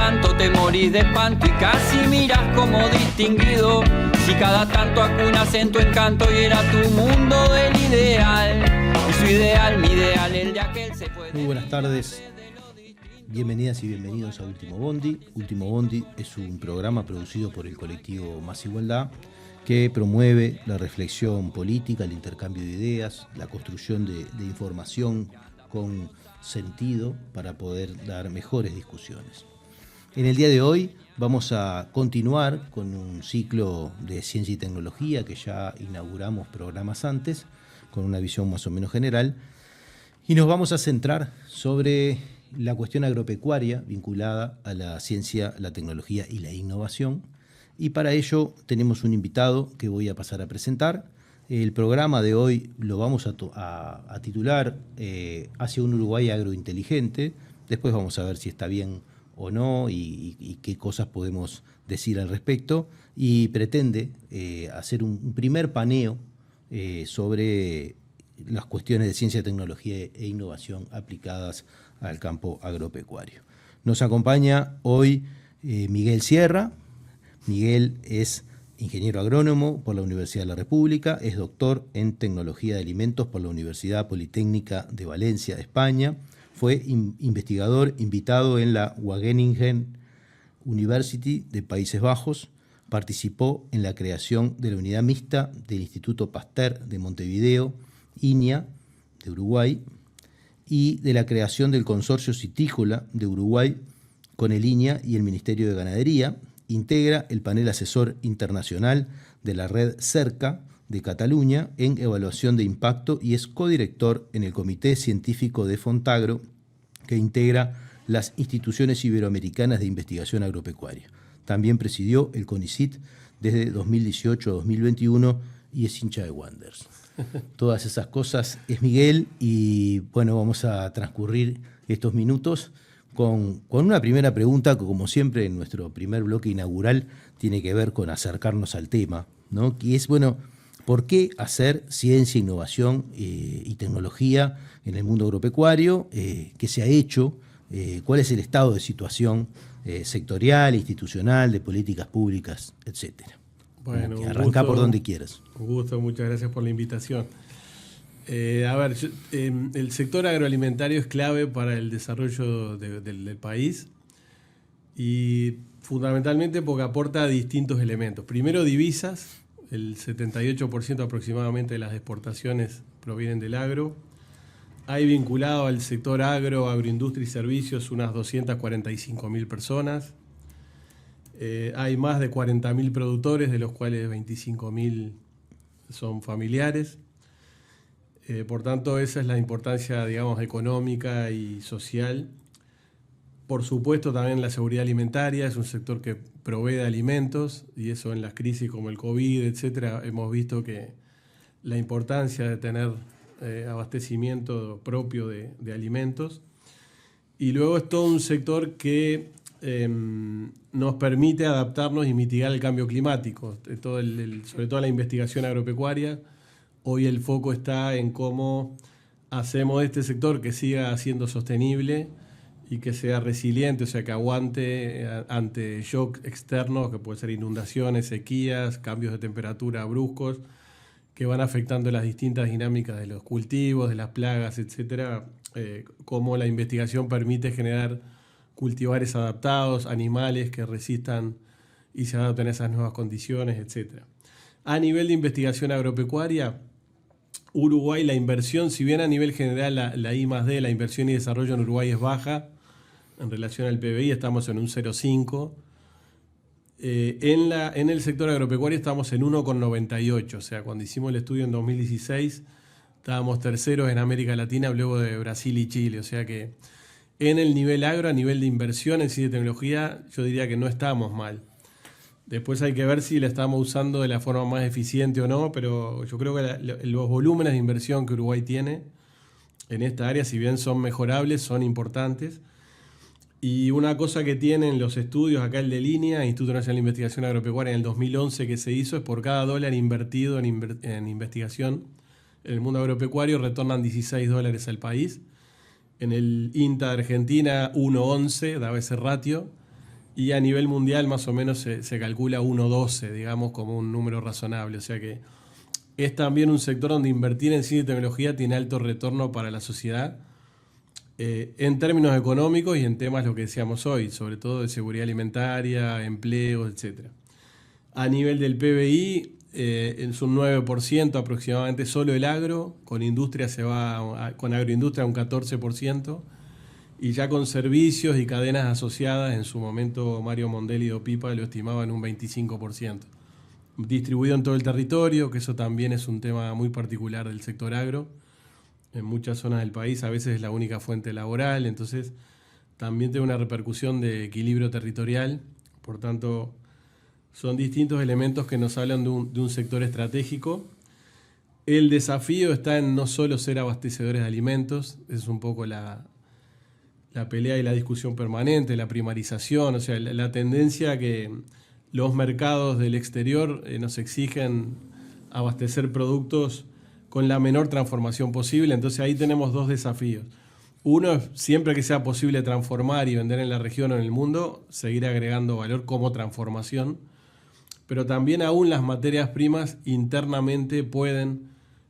tanto te morís de espanto y casi miras como distinguido. Si cada tanto acunas en tu encanto y era tu mundo el ideal. Y su ideal, mi ideal, el de aquel se fue. Muy buenas tardes. Bienvenidas y bienvenidos a Último Bondi. Último Bondi es un programa producido por el colectivo Más Igualdad que promueve la reflexión política, el intercambio de ideas, la construcción de información con sentido para poder dar mejores discusiones. En el día de hoy vamos a continuar con un ciclo de ciencia y tecnología que ya inauguramos programas antes, con una visión más o menos general, y nos vamos a centrar sobre la cuestión agropecuaria vinculada a la ciencia, la tecnología y la innovación. Y para ello tenemos un invitado que voy a pasar a presentar. El programa de hoy lo vamos a titular Hacia un Uruguay agrointeligente. Después vamos a ver si está bien o no y qué cosas podemos decir al respecto. Y pretende hacer un primer paneo sobre las cuestiones de ciencia, tecnología e innovación aplicadas al campo agropecuario. Nos acompaña hoy Miguel Sierra. Miguel es ingeniero agrónomo por la Universidad de la República, es doctor en tecnología de alimentos por la Universidad Politécnica de Valencia, España. Fue investigador invitado en la Wageningen University de Países Bajos. Participó en la creación de la unidad mixta del Instituto Pasteur de Montevideo, INIA, de Uruguay, y de la creación del Consorcio Citícola de Uruguay con el INIA y el Ministerio de Ganadería. Integra el panel asesor internacional de la red CERCA de Cataluña en evaluación de impacto y es codirector en el Comité Científico de Fontagro, que integra las instituciones iberoamericanas de investigación agropecuaria. También presidió el CONICIT desde 2018 a 2021 y es hincha de Wanderers. Todas esas cosas es Miguel y bueno, vamos a transcurrir estos minutos con una primera pregunta que, como siempre, en nuestro primer bloque inaugural tiene que ver con acercarnos al tema, ¿no? Que es, bueno, ¿por qué hacer ciencia, innovación y tecnología en el mundo agropecuario? ¿Qué se ha hecho? ¿Cuál es el estado de situación sectorial, institucional, de políticas públicas, etcétera? Bueno, arrancá por donde quieras. Un gusto, muchas gracias por la invitación. El sector agroalimentario es clave para el desarrollo del país y fundamentalmente porque aporta distintos elementos. Primero, divisas. El 78% aproximadamente de las exportaciones provienen del agro. Hay vinculado al sector agroindustria y servicios unas 245.000 personas. Hay más de 40.000 productores, de los cuales 25.000 son familiares. Por tanto, esa es la importancia, digamos, económica y social. Por supuesto, también la seguridad alimentaria es un sector que provee de alimentos y eso en las crisis como el COVID, etcétera, hemos visto que la importancia de tener abastecimiento propio de alimentos. Y luego es todo un sector que nos permite adaptarnos y mitigar el cambio climático, sobre todo la investigación agropecuaria. Hoy el foco está en cómo hacemos este sector que siga siendo sostenible y que sea resiliente, o sea, que aguante ante shock externos, que pueden ser inundaciones, sequías, cambios de temperatura bruscos, que van afectando las distintas dinámicas de los cultivos, de las plagas, etcétera. Cómo la investigación permite generar cultivares adaptados, animales que resistan y se adapten a esas nuevas condiciones, etcétera. A nivel de investigación agropecuaria, Uruguay, la inversión, si bien a nivel general la I+D, la inversión y desarrollo en Uruguay es baja en relación al PBI, estamos en un 0,5. En el sector agropecuario estamos en 1,98, o sea, cuando hicimos el estudio en 2016 estábamos terceros en América Latina, luego de Brasil y Chile, o sea que en el nivel agro, a nivel de inversión en ciencia y tecnología, yo diría que no estamos mal. Después hay que ver si la estamos usando de la forma más eficiente o no, pero yo creo que los volúmenes de inversión que Uruguay tiene en esta área, si bien son mejorables, son importantes. Y una cosa que tienen los estudios, acá el de línea, Instituto Nacional de Investigación Agropecuaria, en el 2011 que se hizo, es por cada dólar invertido en investigación en el mundo agropecuario, retornan $16 al país. En el INTA de Argentina, 1,11 daba ese ratio. y a nivel mundial más o menos se calcula 1,12, digamos, como un número razonable. O sea que es también un sector donde invertir en ciencia y tecnología tiene alto retorno para la sociedad, en términos económicos y en temas, lo que decíamos hoy, sobre todo de seguridad alimentaria, empleos, etc. A nivel del PBI, es un 9% aproximadamente solo el agro, con industria con agroindustria un 14%, y ya con servicios y cadenas asociadas, en su momento Mario Mondelli de OPIPA lo estimaba en un 25%. Distribuido en todo el territorio, que eso también es un tema muy particular del sector agro. En muchas zonas del país a veces es la única fuente laboral, entonces también tiene una repercusión de equilibrio territorial. Por tanto, son distintos elementos que nos hablan de un sector estratégico. El desafío está en no solo ser abastecedores de alimentos, es un poco la pelea y la discusión permanente, la primarización, o sea, la tendencia que los mercados del exterior nos exigen abastecer productos con la menor transformación posible. Entonces ahí tenemos dos desafíos. Uno es, siempre que sea posible transformar y vender en la región o en el mundo, seguir agregando valor como transformación, pero también aún las materias primas internamente pueden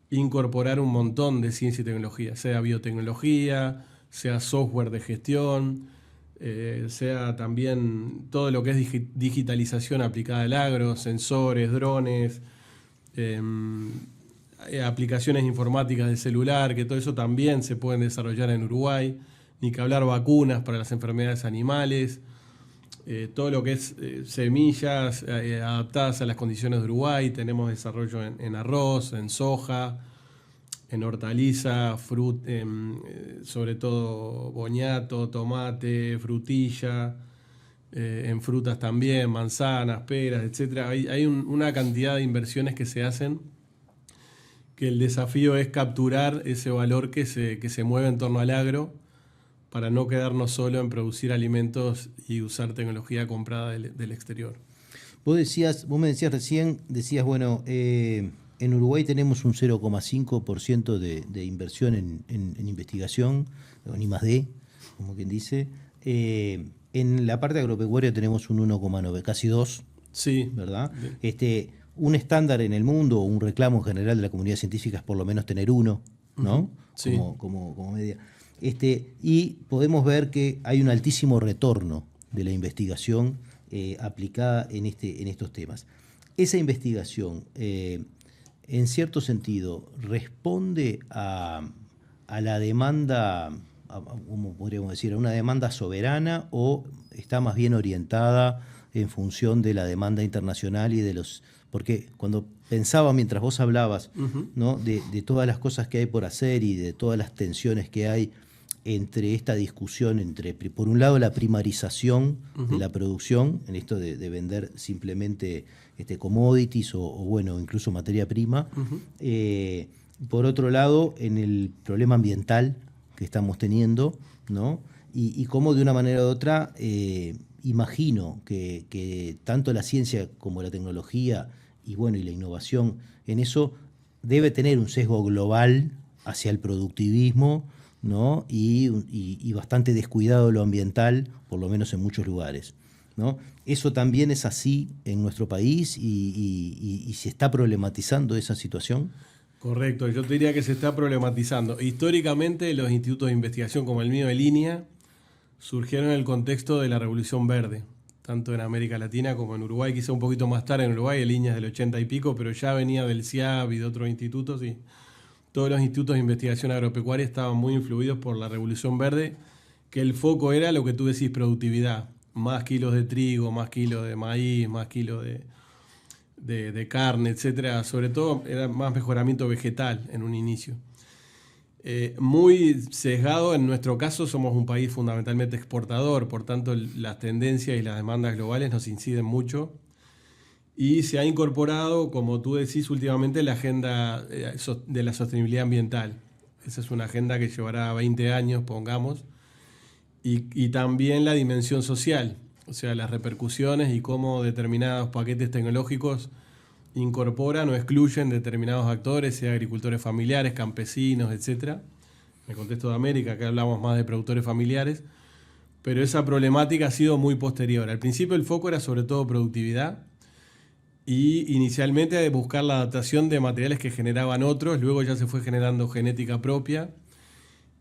incorporar un montón de ciencia y tecnología, sea biotecnología, sea software de gestión, sea también todo lo que es digitalización aplicada al agro, sensores, drones, aplicaciones informáticas de celular, que todo eso también se pueden desarrollar en Uruguay, ni que hablar vacunas para las enfermedades animales, todo lo que es semillas adaptadas a las condiciones de Uruguay. Tenemos desarrollo en arroz, en soja, en hortaliza, sobre todo boñato, tomate, frutilla, en frutas también, manzanas, peras, etc. Hay una cantidad de inversiones que se hacen, que el desafío es capturar ese valor que se mueve en torno al agro, para no quedarnos solo en producir alimentos y usar tecnología comprada del exterior. Vos me decías recién, bueno, en Uruguay tenemos un 0,5% de inversión en investigación, o ni más de, como quien dice. En la parte agropecuaria tenemos un 1,9, casi 2, sí, ¿verdad? Un estándar en el mundo, un reclamo general de la comunidad científica es por lo menos tener 1, ¿no? Sí. Como media. Y podemos ver que hay un altísimo retorno de la investigación aplicada en estos temas. Esa investigación, en cierto sentido, responde a la demanda, ¿cómo podríamos decir? ¿A una demanda soberana, o está más bien orientada en función de la demanda internacional y de los... Porque cuando pensaba, mientras vos hablabas, ¿no? de todas las cosas que hay por hacer y de todas las tensiones que hay entre esta discusión entre, por un lado, la primarización de la producción, en esto de vender simplemente commodities o bueno, incluso materia prima, por otro lado, en el problema ambiental que estamos teniendo, ¿no? Y cómo de una manera u otra imagino que tanto la ciencia como la tecnología y bueno, y la innovación en eso debe tener un sesgo global hacia el productivismo, ¿no? Y bastante descuidado lo ambiental, por lo menos en muchos lugares, ¿no? ¿Eso también es así en nuestro país y se está problematizando esa situación? Correcto, yo te diría que se está problematizando. Históricamente los institutos de investigación como el mío de línea surgieron en el contexto de la Revolución Verde, tanto en América Latina como en Uruguay, quizá un poquito más tarde en Uruguay, en líneas del 80 y pico, pero ya venía del CIAB y de otros institutos, y todos los institutos de investigación agropecuaria estaban muy influidos por la Revolución Verde, que el foco era lo que tú decís, productividad, más kilos de trigo, más kilos de maíz, más kilos de carne, etcétera. Sobre todo era más mejoramiento vegetal en un inicio. Muy sesgado, en nuestro caso somos un país fundamentalmente exportador, por tanto las tendencias y las demandas globales nos inciden mucho, y se ha incorporado, como tú decís, últimamente la agenda de la sostenibilidad ambiental. Esa es una agenda que llevará 20 años, pongamos, y también la dimensión social, o sea, las repercusiones y cómo determinados paquetes tecnológicos incorporan o excluyen determinados actores, sea agricultores familiares, campesinos, etc. En el contexto de América, acá hablamos más de productores familiares, pero esa problemática ha sido muy posterior. Al principio el foco era sobre todo productividad y inicialmente de buscar la adaptación de materiales que generaban otros, luego ya se fue generando genética propia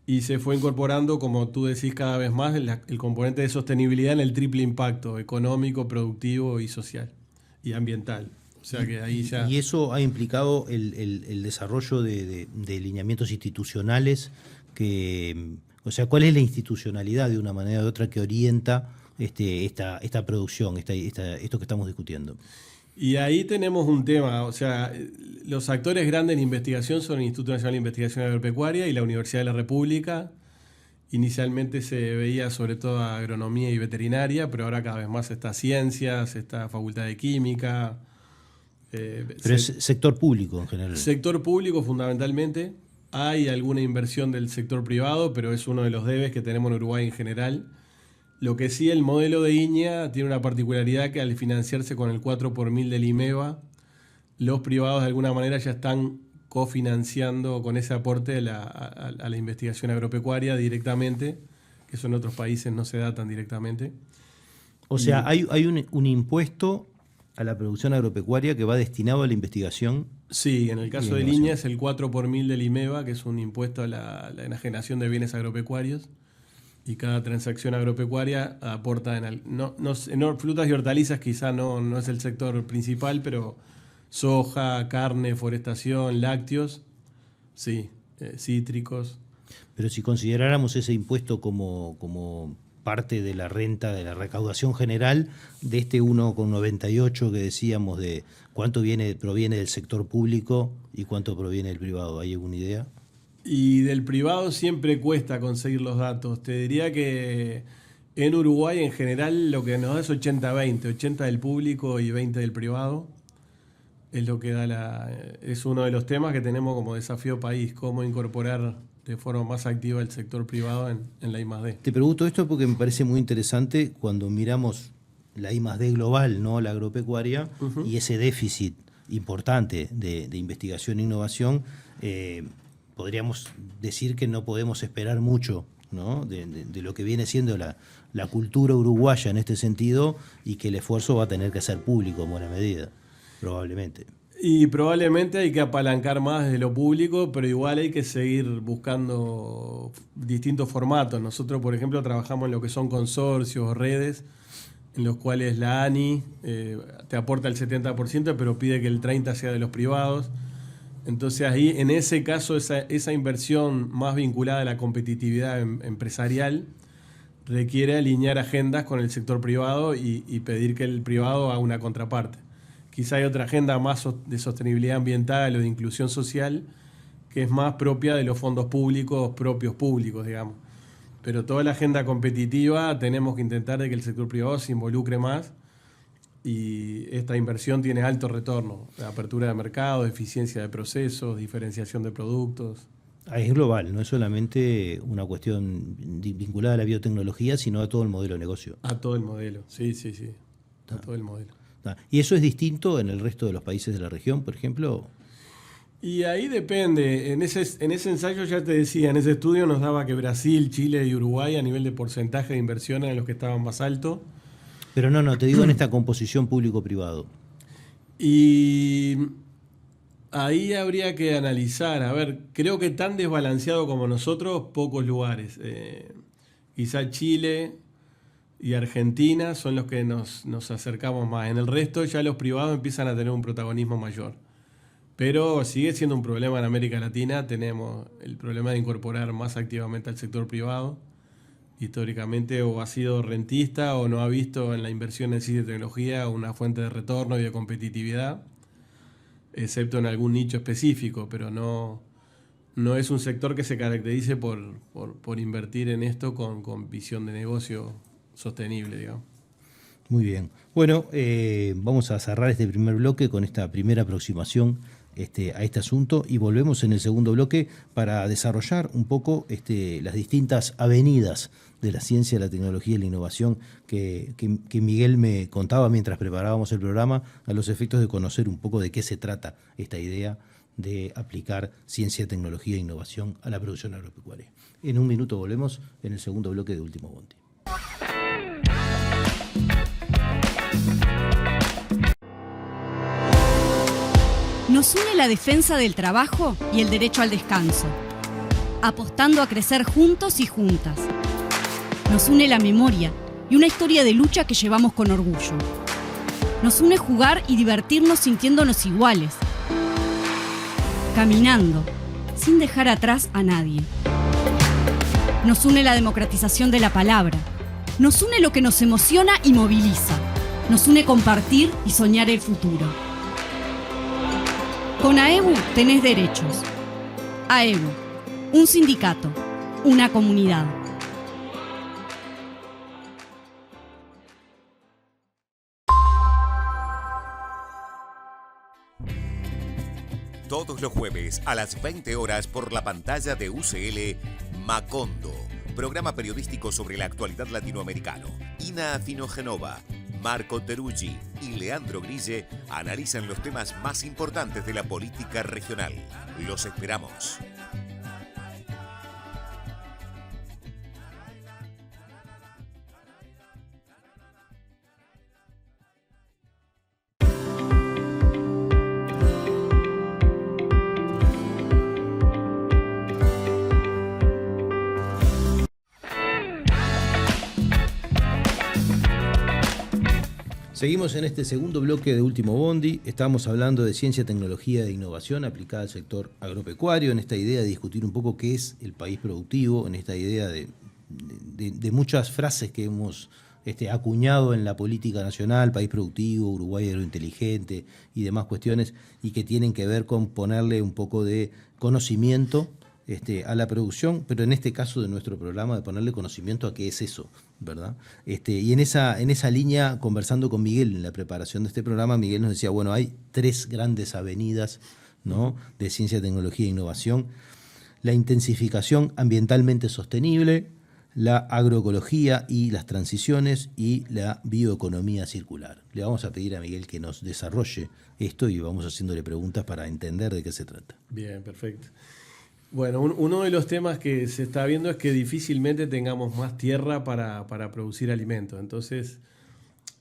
y se fue incorporando, como tú decís, cada vez más el componente de sostenibilidad en el triple impacto económico, productivo y social y ambiental. O sea que ahí ya... Y eso ha implicado el desarrollo de lineamientos institucionales que... O sea, ¿cuál es la institucionalidad de una manera u otra que orienta esta producción, esto que estamos discutiendo? Y ahí tenemos un tema, o sea, los actores grandes en investigación son el Instituto Nacional de Investigación Agropecuaria y la Universidad de la República. Inicialmente se veía sobre todo agronomía y veterinaria, pero ahora cada vez más está ciencias, está Facultad de Química. Pero es sector público en general. Sector público fundamentalmente. Hay alguna inversión del sector privado, pero es uno de los debes que tenemos en Uruguay en general. Lo que sí, el modelo de INEA tiene una particularidad que al financiarse con el 4 por 1000 del IMEVA, los privados de alguna manera ya están cofinanciando con ese aporte a la investigación agropecuaria directamente, que eso en otros países no se da tan directamente. O sea, hay un impuesto a la producción agropecuaria que va destinado a la investigación. Sí, en el caso de INEA es el 4 por 1000 del IMEVA, que es un impuesto a la enajenación de bienes agropecuarios. Y cada transacción agropecuaria aporta en frutas y hortalizas quizá no es el sector principal, pero soja, carne, forestación, lácteos, sí, cítricos. Pero si consideráramos ese impuesto como parte de la renta, de la recaudación general, de este 1,98 que decíamos de cuánto proviene del sector público y cuánto proviene del privado, ¿hay alguna idea? Y del privado siempre cuesta conseguir los datos. Te diría que en Uruguay en general lo que nos da es 80-20, 80 del público y 20 del privado. Es lo que es uno de los temas que tenemos como desafío país, cómo incorporar de forma más activa el sector privado en la I+D. Te pregunto esto porque me parece muy interesante cuando miramos la I+D global, ¿no? La agropecuaria, y ese déficit importante de investigación e innovación. Podríamos decir que no podemos esperar mucho, ¿no? de lo que viene siendo la cultura uruguaya en este sentido, y que el esfuerzo va a tener que ser público en buena medida, probablemente. Y probablemente hay que apalancar más desde lo público, pero igual hay que seguir buscando distintos formatos. Nosotros, por ejemplo, trabajamos en lo que son consorcios o redes, en los cuales la ANI te aporta el 70%, pero pide que el 30% sea de los privados. Entonces ahí, en ese caso, esa inversión más vinculada a la competitividad empresarial requiere alinear agendas con el sector privado y pedir que el privado haga una contraparte. Quizá hay otra agenda más de sostenibilidad ambiental o de inclusión social que es más propia de los fondos públicos, propios públicos, digamos. Pero toda la agenda competitiva tenemos que intentar de que el sector privado se involucre más. Y esta inversión tiene alto retorno, apertura de mercado, eficiencia de procesos, diferenciación de productos. Es global, no es solamente una cuestión vinculada a la biotecnología, sino a todo el modelo de negocio. A todo el modelo, sí. A todo el modelo. ¿Y eso es distinto en el resto de los países de la región, por ejemplo? Y ahí depende. En ese ensayo ya te decía, en ese estudio nos daba que Brasil, Chile y Uruguay a nivel de porcentaje de inversión eran los que estaban más altos. Pero no, te digo en esta composición público-privado. Y ahí habría que analizar. A ver, creo que tan desbalanceado como nosotros, pocos lugares. Quizá Chile y Argentina son los que nos acercamos más. En el resto ya los privados empiezan a tener un protagonismo mayor. Pero sigue siendo un problema en América Latina. Tenemos el problema de incorporar más activamente al sector privado. Históricamente o ha sido rentista o no ha visto en la inversión en ciencia y tecnología una fuente de retorno y de competitividad, excepto en algún nicho específico, pero no es un sector que se caracterice por invertir en esto con visión de negocio sostenible, digamos. Muy bien. Bueno, vamos a cerrar este primer bloque con esta primera aproximación a este asunto, y volvemos en el segundo bloque para desarrollar un poco las distintas avenidas de la ciencia, la tecnología y la innovación que Miguel me contaba mientras preparábamos el programa, a los efectos de conocer un poco de qué se trata esta idea de aplicar ciencia, tecnología e innovación a la producción agropecuaria. En un minuto volvemos en el segundo bloque de Último Bondi. Nos une la defensa del trabajo y el derecho al descanso, apostando a crecer juntos y juntas. Nos une la memoria y una historia de lucha que llevamos con orgullo. Nos une jugar y divertirnos sintiéndonos iguales, caminando, sin dejar atrás a nadie. Nos une la democratización de la palabra. Nos une lo que nos emociona y moviliza. Nos une compartir y soñar el futuro. Con AEBU tenés derechos. AEBU, un sindicato, una comunidad. Todos los jueves a las 20 horas por la pantalla de UCL, Macondo, programa periodístico sobre la actualidad latinoamericana. Ina Afinogenova, Marco Teruggi y Leandro Grille analizan los temas más importantes de la política regional. Los esperamos. Seguimos en este segundo bloque de Último Bondi. Estamos hablando de ciencia, tecnología e innovación aplicada al sector agropecuario, en esta idea de discutir un poco qué es el país productivo, en esta idea de muchas frases que hemos acuñado en la política nacional, país productivo, Uruguay agrointeligente y demás cuestiones, y que tienen que ver con ponerle un poco de conocimiento a la producción, pero en este caso de nuestro programa, de ponerle conocimiento a qué es eso, ¿verdad? Y en esa línea, conversando con Miguel en la preparación de este programa, Miguel nos decía, bueno, hay 3 grandes avenidas, ¿no?, de ciencia, tecnología e innovación: la intensificación ambientalmente sostenible, la agroecología y las transiciones, y la bioeconomía circular. Le vamos a pedir a Miguel que nos desarrolle esto y vamos haciéndole preguntas para entender de qué se trata. Bien, perfecto. Bueno, uno de los temas que se está viendo es que difícilmente tengamos más tierra para producir alimentos. Entonces,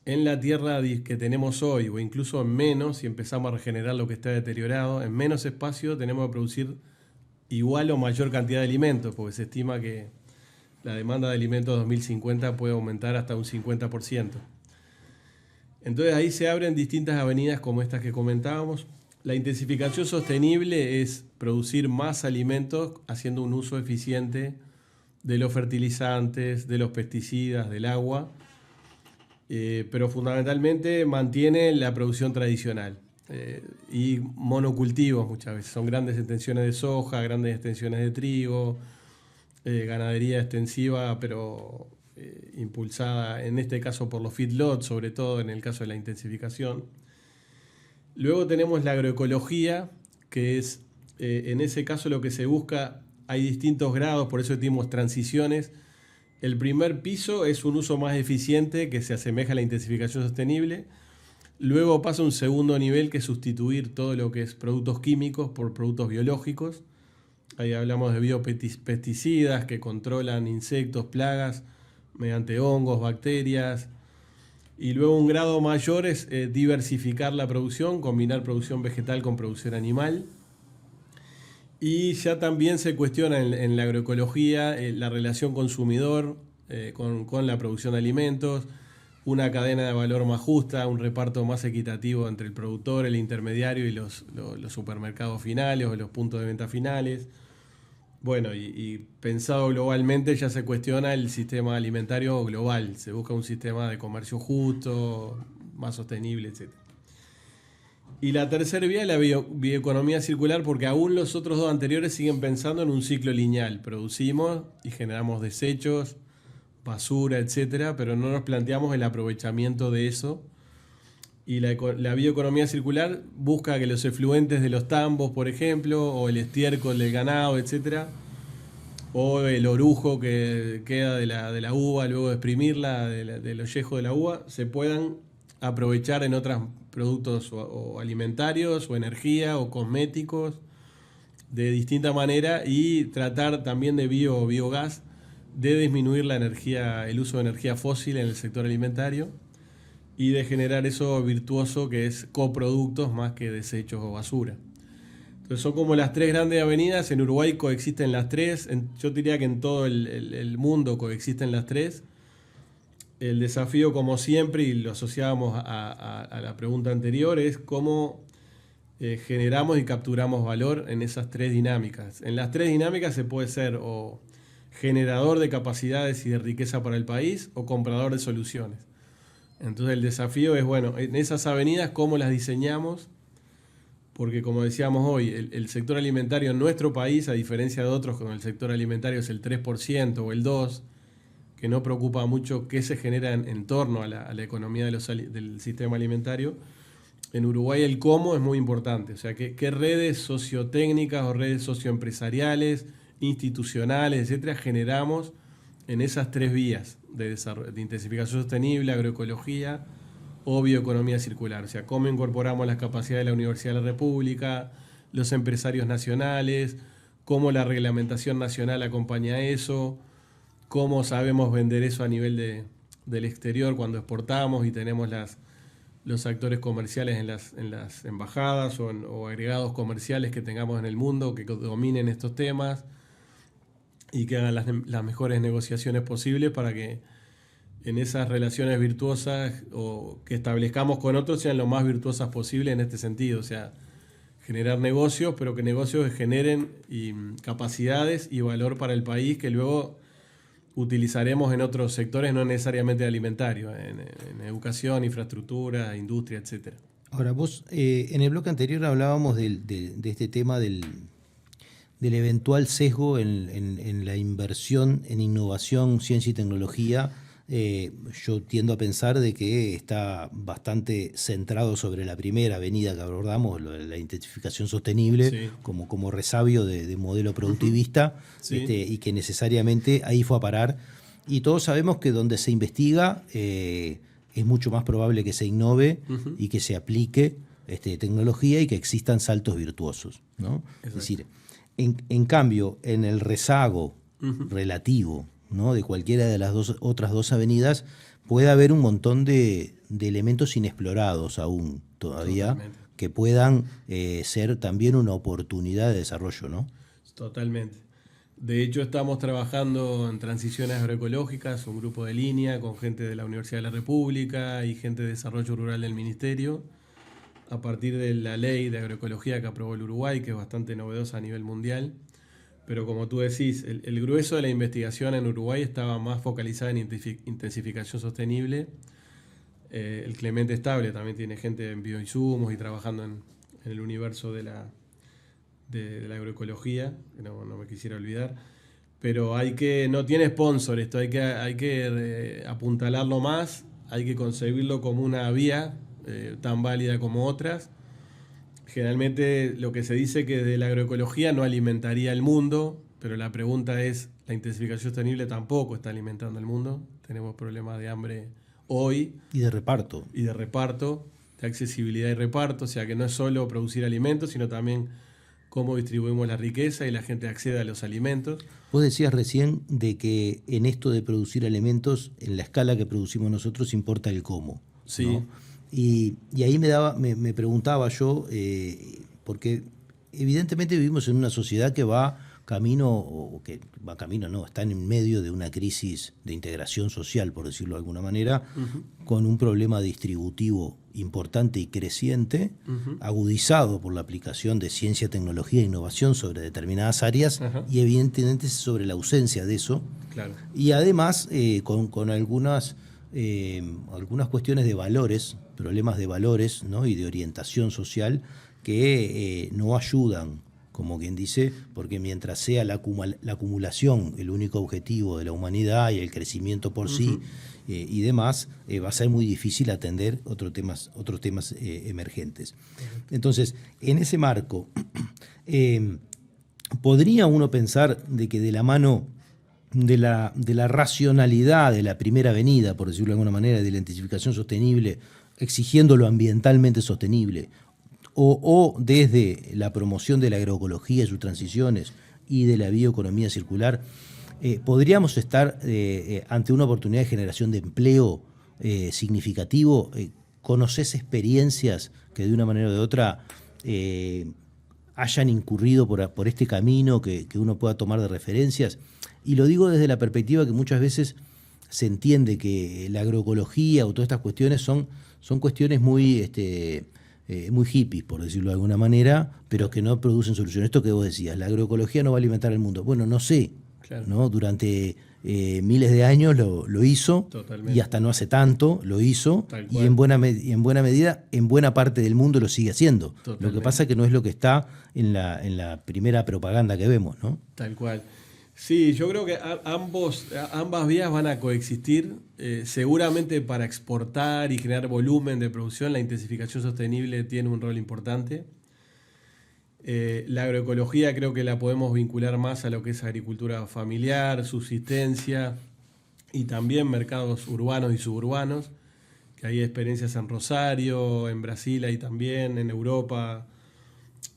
en la tierra que tenemos hoy, o incluso en menos, si empezamos a regenerar lo que está deteriorado, en menos espacio tenemos que producir igual o mayor cantidad de alimentos, porque se estima que la demanda de alimentos 2050 puede aumentar hasta un 50%. Entonces ahí se abren distintas avenidas como estas que comentábamos. La intensificación sostenible es producir más alimentos haciendo un uso eficiente de los fertilizantes, de los pesticidas, del agua, pero fundamentalmente mantiene la producción tradicional y monocultivos muchas veces. Son grandes extensiones de soja, grandes extensiones de trigo, ganadería extensiva, pero impulsada en este caso por los feedlots, sobre todo en el caso de la intensificación. Luego tenemos la agroecología, que es, en ese caso lo que se busca, hay distintos grados, por eso tenemos transiciones. El primer piso es un uso más eficiente que se asemeja a la intensificación sostenible. Luego pasa un segundo nivel, que es sustituir todo lo que es productos químicos por productos biológicos. Ahí hablamos de biopesticidas que controlan insectos, plagas, mediante hongos, bacterias. Y luego un grado mayor es diversificar la producción, combinar producción vegetal con producción animal. Y ya también se cuestiona en la agroecología la relación consumidor con la producción de alimentos, una cadena de valor más justa, un reparto más equitativo entre el productor, el intermediario y los supermercados finales o los puntos de venta finales. Bueno, y pensado globalmente ya se cuestiona el sistema alimentario global. Se busca un sistema de comercio justo, más sostenible, etc. Y la tercera vía es la bioeconomía circular, porque aún los otros dos anteriores siguen pensando en un ciclo lineal. Producimos y generamos desechos, basura, etc., pero no nos planteamos el aprovechamiento de eso. Y la bioeconomía circular busca que los efluentes de los tambos, por ejemplo, o el estiércol del ganado, etcétera, o el orujo que queda de la uva luego de exprimirla, del ollejo de la uva, se puedan aprovechar en otros productos o alimentarios, o energía, o cosméticos, de distinta manera, y tratar también de biogás, de disminuir el uso de energía fósil en el sector alimentario, y de generar eso virtuoso que es coproductos más que desechos o basura. Entonces son como las 3 grandes avenidas. En Uruguay coexisten las 3. Yo diría que en todo el mundo coexisten las 3. El desafío, como siempre, y lo asociábamos a la pregunta anterior, es cómo generamos y capturamos valor en esas 3 dinámicas. En las 3 dinámicas se puede ser o generador de capacidades y de riqueza para el país o comprador de soluciones. Entonces el desafío es, bueno, en esas avenidas, cómo las diseñamos, porque como decíamos hoy, el sector alimentario en nuestro país, a diferencia de otros, con el sector alimentario es el 3% o el 2%, que no preocupa mucho qué se genera en torno a la economía del sistema alimentario. En Uruguay el cómo es muy importante, o sea, qué redes sociotécnicas o redes socioempresariales, institucionales, etcétera, generamos en esas 3 vías de desarrollo, de intensificación sostenible, agroecología o bioeconomía circular. O sea, cómo incorporamos las capacidades de la Universidad de la República, los empresarios nacionales, cómo la reglamentación nacional acompaña eso, cómo sabemos vender eso a nivel del exterior cuando exportamos y tenemos los actores comerciales en las embajadas o agregados comerciales que tengamos en el mundo que dominen estos temas y que hagan las mejores negociaciones posibles para que en esas relaciones virtuosas o que establezcamos con otros sean lo más virtuosas posible en este sentido. O sea, generar negocios, pero que negocios generen capacidades y valor para el país que luego utilizaremos en otros sectores, no necesariamente alimentarios, en educación, infraestructura, industria, etc. Ahora, vos en el bloque anterior hablábamos de este tema del eventual sesgo en la inversión en innovación, ciencia y tecnología. Yo tiendo a pensar de que está bastante centrado sobre la primera avenida que abordamos, la intensificación sostenible, sí, como resabio de modelo productivista, sí, y que necesariamente ahí fue a parar. Y todos sabemos que donde se investiga es mucho más probable que se innove y que se aplique tecnología y que existan saltos virtuosos, ¿no? Es decir, en cambio, en el rezago relativo, ¿no?, de cualquiera de las otras dos avenidas, puede haber un montón de elementos inexplorados aún todavía. Totalmente. Que puedan ser también una oportunidad de desarrollo, ¿no? Totalmente. De hecho, estamos trabajando en transiciones agroecológicas, un grupo de línea con gente de la Universidad de la República y gente de desarrollo rural del Ministerio, a partir de la ley de agroecología que aprobó el Uruguay, que es bastante novedosa a nivel mundial. Pero como tú decís, el grueso de la investigación en Uruguay estaba más focalizada en intensificación sostenible. El Clemente Estable también tiene gente en bioinsumos y trabajando en el universo de la agroecología, que no me quisiera olvidar. Pero no tiene sponsor esto, hay que apuntalarlo más, hay que concebirlo como una vía tan válida como otras. Generalmente lo que se dice que de la agroecología no alimentaría el mundo, pero la pregunta es, la intensificación sostenible tampoco está alimentando el mundo. Tenemos problemas de hambre hoy. Y de reparto. De accesibilidad y reparto, o sea que no es solo producir alimentos, sino también cómo distribuimos la riqueza y la gente accede a los alimentos. Vos decías recién de que en esto de producir alimentos, en la escala que producimos nosotros, importa el cómo. Sí. ¿No? Y ahí me preguntaba yo, porque evidentemente vivimos en una sociedad que está en medio de una crisis de integración social, por decirlo de alguna manera, con un problema distributivo importante y creciente, agudizado por la aplicación de ciencia, tecnología e innovación sobre determinadas áreas, y evidentemente sobre la ausencia de eso. Claro. Y además con algunas cuestiones de valores, problemas de valores, ¿no?, y de orientación social que no ayudan, como quien dice, porque mientras sea la acumulación el único objetivo de la humanidad y el crecimiento por sí y demás, va a ser muy difícil atender otros temas emergentes. Entonces, en ese marco, ¿podría uno pensar de que de la mano de la racionalidad de la primera avenida, por decirlo de alguna manera, de la intensificación sostenible, exigiendo lo ambientalmente sostenible, o desde la promoción de la agroecología y sus transiciones y de la bioeconomía circular, podríamos estar ante una oportunidad de generación de empleo significativo? ¿Conocés experiencias que de una manera o de otra hayan incurrido por este camino que uno pueda tomar de referencias. Y lo digo desde la perspectiva que muchas veces se entiende que la agroecología o todas estas cuestiones son cuestiones muy hippies, por decirlo de alguna manera, pero que no producen soluciones. Esto que vos decías, la agroecología no va a alimentar al mundo. Bueno, no sé, claro, ¿no? Durante miles de años lo hizo. Totalmente. Y hasta no hace tanto lo hizo, y en buena medida, en buena parte del mundo lo sigue haciendo. Totalmente. Lo que pasa es que no es lo que está en la primera propaganda que vemos, ¿no? Tal cual. Sí, yo creo que ambas vías van a coexistir. Seguramente para exportar y generar volumen de producción, la intensificación sostenible tiene un rol importante. La agroecología creo que la podemos vincular más a lo que es agricultura familiar, subsistencia y también mercados urbanos y suburbanos, que hay experiencias en Rosario, en Brasil hay también, en Europa.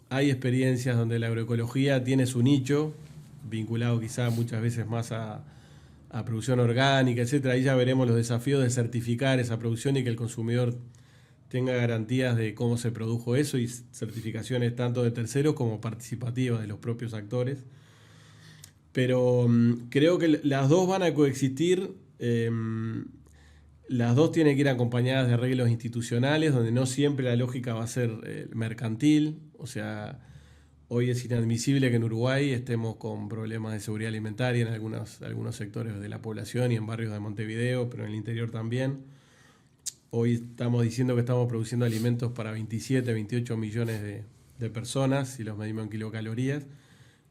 Hay experiencias donde la agroecología tiene su nicho, vinculado quizá muchas veces más a producción orgánica, etcétera. Ahí ya veremos los desafíos de certificar esa producción y que el consumidor tenga garantías de cómo se produjo eso, y certificaciones tanto de terceros como participativas de los propios actores. Pero creo que las dos van a coexistir. Las dos tienen que ir acompañadas de arreglos institucionales, donde no siempre la lógica va a ser mercantil. O sea, hoy es inadmisible que en Uruguay estemos con problemas de seguridad alimentaria en algunos sectores de la población y en barrios de Montevideo, pero en el interior también. Hoy estamos diciendo que estamos produciendo alimentos para 27, 28 millones de personas, si los medimos en kilocalorías,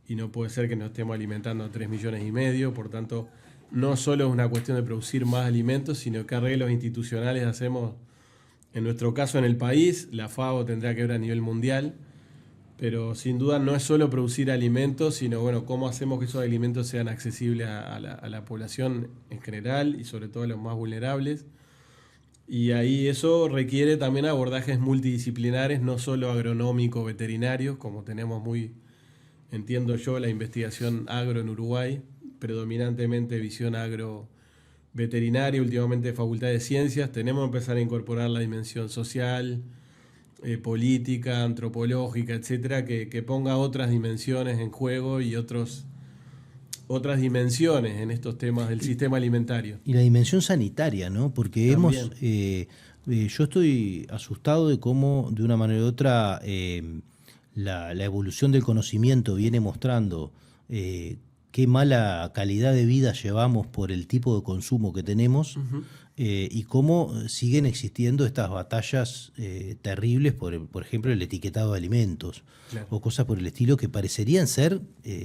y no puede ser que nos estemos alimentando a 3,5 millones. Por tanto, no solo es una cuestión de producir más alimentos, sino que arreglos institucionales hacemos, en nuestro caso en el país. La FAO tendrá que ver a nivel mundial, pero sin duda no es solo producir alimentos, sino bueno, cómo hacemos que esos alimentos sean accesibles a la población en general y sobre todo a los más vulnerables. Y ahí eso requiere también abordajes multidisciplinares, no solo agronómicos, veterinarios, como tenemos entiendo yo, la investigación agro en Uruguay, predominantemente visión agro-veterinaria, últimamente Facultad de Ciencias. Tenemos que empezar a incorporar la dimensión social, política, antropológica, etcétera, que ponga otras dimensiones en juego y otras dimensiones en estos temas del sistema alimentario. Y la dimensión sanitaria, ¿no? Porque yo estoy asustado de cómo, de una manera u otra, la evolución del conocimiento viene mostrando qué mala calidad de vida llevamos por el tipo de consumo que tenemos. Uh-huh. Y cómo siguen existiendo estas batallas terribles por ejemplo, el etiquetado de alimentos. Claro. O cosas por el estilo que parecerían ser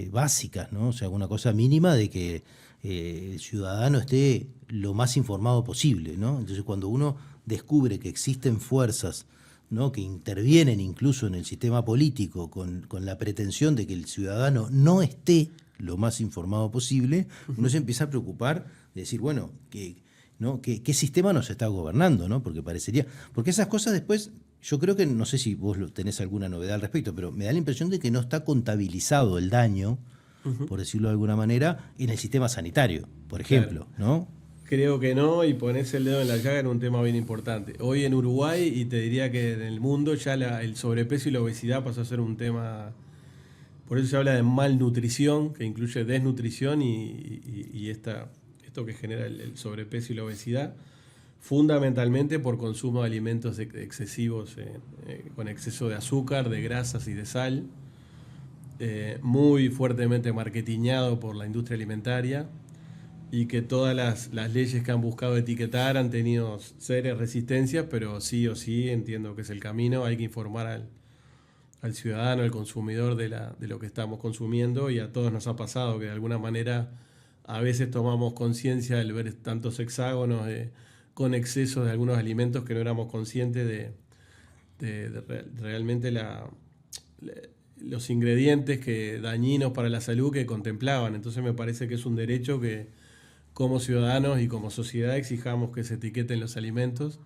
básicas, ¿no? O sea, una cosa mínima de que el ciudadano esté lo más informado posible, ¿no? Entonces, cuando uno descubre que existen fuerzas, ¿no?, que intervienen incluso en el sistema político con la pretensión de que el ciudadano no esté lo más informado posible, uno se empieza a preocupar de decir, bueno, ¿no? ¿Qué sistema nos está gobernando, ¿no? Porque esas cosas después, yo creo que, no sé si vos tenés alguna novedad al respecto, pero me da la impresión de que no está contabilizado el daño, uh-huh, por decirlo de alguna manera, en el sistema sanitario, por ejemplo, claro, ¿no? Creo que no, y ponés el dedo en la llaga en un tema bien importante. Hoy en Uruguay, y te diría que en el mundo, ya el sobrepeso y la obesidad pasó a ser un tema. Por eso se habla de malnutrición, que incluye desnutrición y esto que genera el sobrepeso y la obesidad, fundamentalmente por consumo de alimentos excesivos, con exceso de azúcar, de grasas y de sal, muy fuertemente marketingado por la industria alimentaria, y que todas las leyes que han buscado etiquetar han tenido serias resistencias, pero sí o sí entiendo que es el camino. Hay que informar al ciudadano, al consumidor de lo que estamos consumiendo, y a todos nos ha pasado que de alguna manera a veces tomamos conciencia al ver tantos hexágonos con excesos de algunos alimentos que no éramos conscientes de realmente los ingredientes dañinos para la salud que contemplaban. Entonces me parece que es un derecho que como ciudadanos y como sociedad exijamos que se etiqueten los alimentos.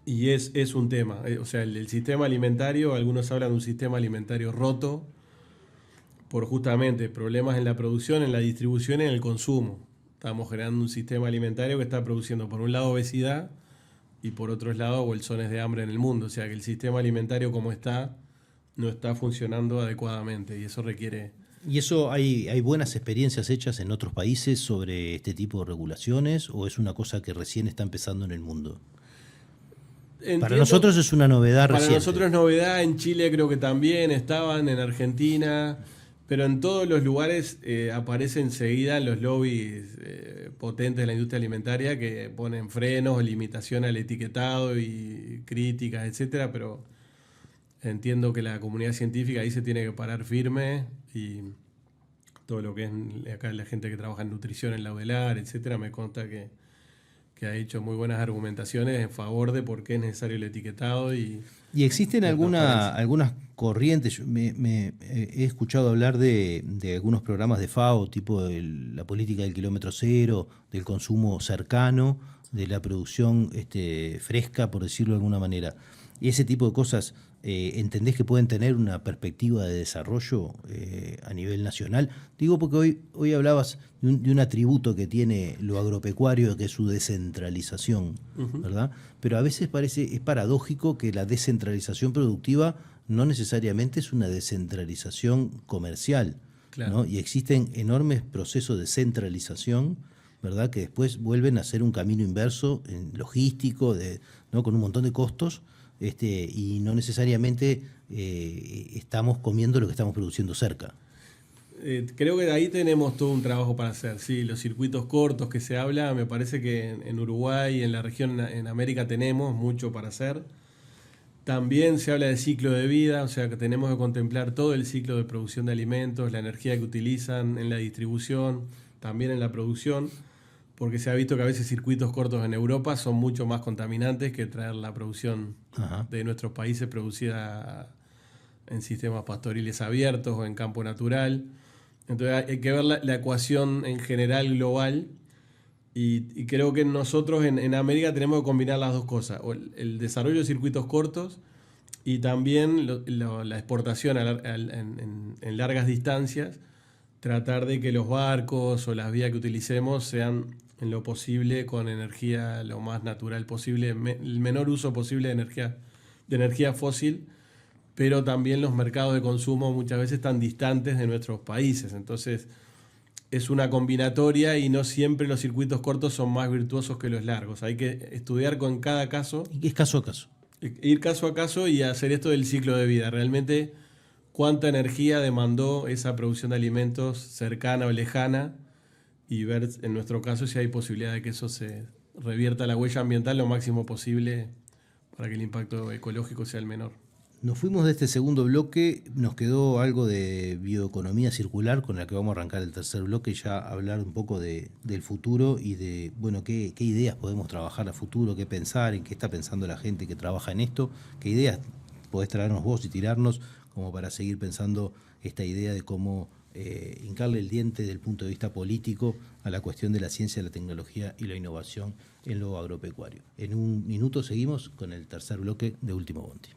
Y es un tema. O sea, el sistema alimentario, algunos hablan de un sistema alimentario roto por justamente problemas en la producción, en la distribución y en el consumo. Estamos generando un sistema alimentario que está produciendo, por un lado, obesidad y por otro lado, bolsones de hambre en el mundo. O sea, que el sistema alimentario como está no está funcionando adecuadamente y eso requiere... ¿Y eso hay buenas experiencias hechas en otros países sobre este tipo de regulaciones o es una cosa que recién está empezando en el mundo? Para nosotros es una novedad reciente. Para nosotros es novedad, en Chile creo que también estaban, en Argentina, pero en todos los lugares aparecen enseguida los lobbies potentes de la industria alimentaria que ponen frenos, limitación al etiquetado y críticas, etcétera, pero entiendo que la comunidad científica ahí se tiene que parar firme y todo lo que es acá la gente que trabaja en nutrición en la UDELAR, etcétera, me consta que ha hecho muy buenas argumentaciones en favor de por qué es necesario el etiquetado. ¿Y existen algunas corrientes? He escuchado hablar de algunos programas de FAO, tipo la política del kilómetro cero, del consumo cercano, de la producción fresca, por decirlo de alguna manera. Y ese tipo de cosas, ¿entendés que pueden tener una perspectiva de desarrollo a nivel nacional? Digo porque hoy hablabas de un atributo que tiene lo agropecuario, que es su descentralización, ¿verdad? Pero a veces es paradójico que la descentralización productiva no necesariamente es una descentralización comercial, claro, ¿no? Y existen enormes procesos de centralización, ¿verdad?, que después vuelven a ser un camino inverso, logístico, ¿no?, con un montón de costos. Y no necesariamente estamos comiendo lo que estamos produciendo cerca. Creo que de ahí tenemos todo un trabajo para hacer. Sí, los circuitos cortos que se habla, me parece que en Uruguay, en la región, en América tenemos mucho para hacer. También se habla de ciclo de vida, o sea que tenemos que contemplar todo el ciclo de producción de alimentos, la energía que utilizan en la distribución, también en la producción, porque se ha visto que a veces circuitos cortos en Europa son mucho más contaminantes que traer la producción de nuestros países producida en sistemas pastoriles abiertos o en campo natural. Entonces hay que ver la ecuación en general global y creo que nosotros en América tenemos que combinar las dos cosas, el desarrollo de circuitos cortos y también la exportación en largas distancias, tratar de que los barcos o las vías que utilicemos sean en lo posible con energía lo más natural posible, el menor uso posible de energía fósil, pero también los mercados de consumo muchas veces están distantes de nuestros países. Entonces es una combinatoria y no siempre los circuitos cortos son más virtuosos que los largos. Hay que estudiar con cada caso. Y es caso a caso. Ir caso a caso y hacer esto del ciclo de vida. Realmente cuánta energía demandó esa producción de alimentos cercana o lejana y ver en nuestro caso si hay posibilidad de que eso se revierta la huella ambiental lo máximo posible para que el impacto ecológico sea el menor. Nos fuimos de este segundo bloque, nos quedó algo de bioeconomía circular con la que vamos a arrancar el tercer bloque y ya hablar un poco del futuro y de qué ideas podemos trabajar a futuro, qué pensar, en qué está pensando la gente que trabaja en esto, qué ideas podés traernos vos y tirarnos como para seguir pensando esta idea de cómo hincarle el diente desde el punto de vista político a la cuestión de la ciencia, la tecnología y la innovación en lo agropecuario. En un minuto seguimos con el tercer bloque de Último Bondi.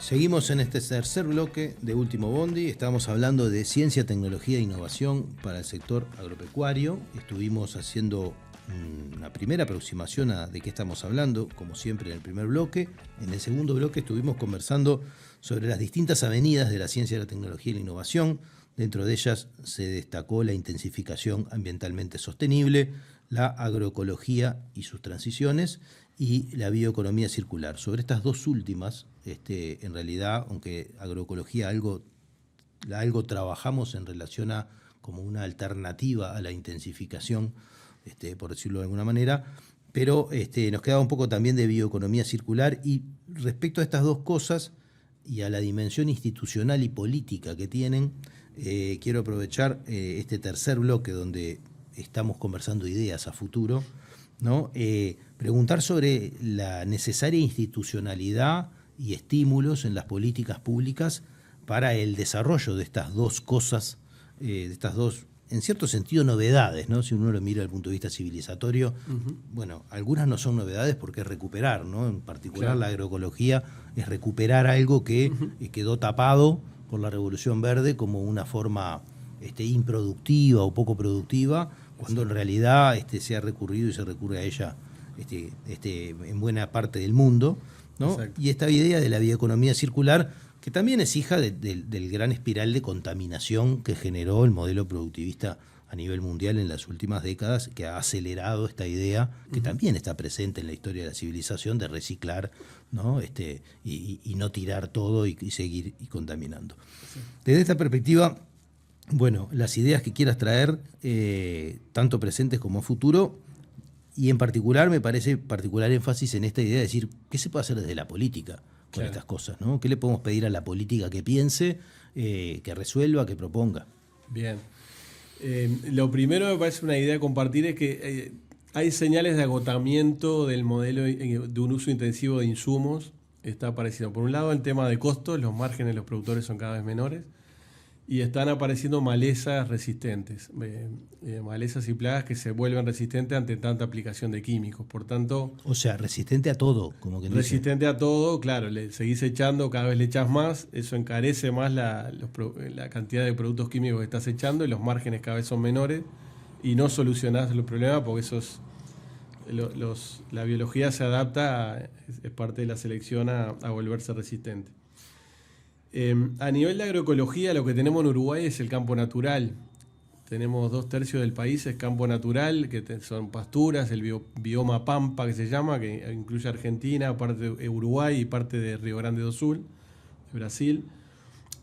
Seguimos en este tercer bloque de Último Bondi. Estamos hablando de ciencia, tecnología e innovación para el sector agropecuario. Estuvimos haciendo una primera aproximación a de qué estamos hablando, como siempre en el primer bloque. En el segundo bloque estuvimos conversando sobre las distintas avenidas de la ciencia, la tecnología y la innovación. Dentro de ellas se destacó la intensificación ambientalmente sostenible, la agroecología y sus transiciones y la bioeconomía circular. Sobre estas dos últimas, en realidad, aunque agroecología algo trabajamos en relación a como una alternativa a la intensificación, por decirlo de alguna manera, pero nos queda un poco también de bioeconomía circular. Y respecto a estas dos cosas y a la dimensión institucional y política que tienen, quiero aprovechar este tercer bloque donde estamos conversando ideas a futuro, ¿no? Preguntar sobre la necesaria institucionalidad y estímulos en las políticas públicas para el desarrollo de estas dos cosas, de estas dos, en cierto sentido, novedades, ¿no? Si uno lo mira desde el punto de vista civilizatorio, bueno, algunas no son novedades porque es recuperar, ¿no? En particular, claro, la agroecología es recuperar algo que quedó tapado por la Revolución Verde como una forma improductiva o poco productiva, cuando en realidad se ha recurrido y se recurre a ella en buena parte del mundo, ¿no? Exacto. Y esta idea de la bioeconomía circular, que también es hija del gran espiral de contaminación que generó el modelo productivista a nivel mundial en las últimas décadas, que ha acelerado esta idea, que también está presente en la historia de la civilización, de reciclar, ¿no? Y no tirar todo y seguir contaminando. Sí. Desde esta perspectiva, bueno, las ideas que quieras traer, tanto presentes como a futuro, y en particular me parece particular énfasis en esta idea de decir, ¿qué se puede hacer desde la política con estas cosas, ¿no? ¿Qué le podemos pedir a la política que piense, que resuelva, que proponga? Bien. Lo primero me parece una idea a compartir es que hay señales de agotamiento del modelo de un uso intensivo de insumos. Está apareciendo, por un lado, el tema de costos, los márgenes de los productores son cada vez menores, y están apareciendo malezas resistentes, malezas y plagas que se vuelven resistentes ante tanta aplicación de químicos. Por tanto, o sea, resistente a todo, como que resistente a todo, claro, le seguís echando, cada vez le echás más, eso encarece más la cantidad de productos químicos que estás echando y los márgenes cada vez son menores y no solucionás los problemas porque la biología se adapta, es parte de la selección a volverse resistente. A nivel de agroecología, lo que tenemos en Uruguay es el campo natural. Tenemos 2/3 del país, es campo natural, que son pasturas, el bioma Pampa que se llama, que incluye Argentina, parte de Uruguay y parte de Río Grande do Sul, de Brasil.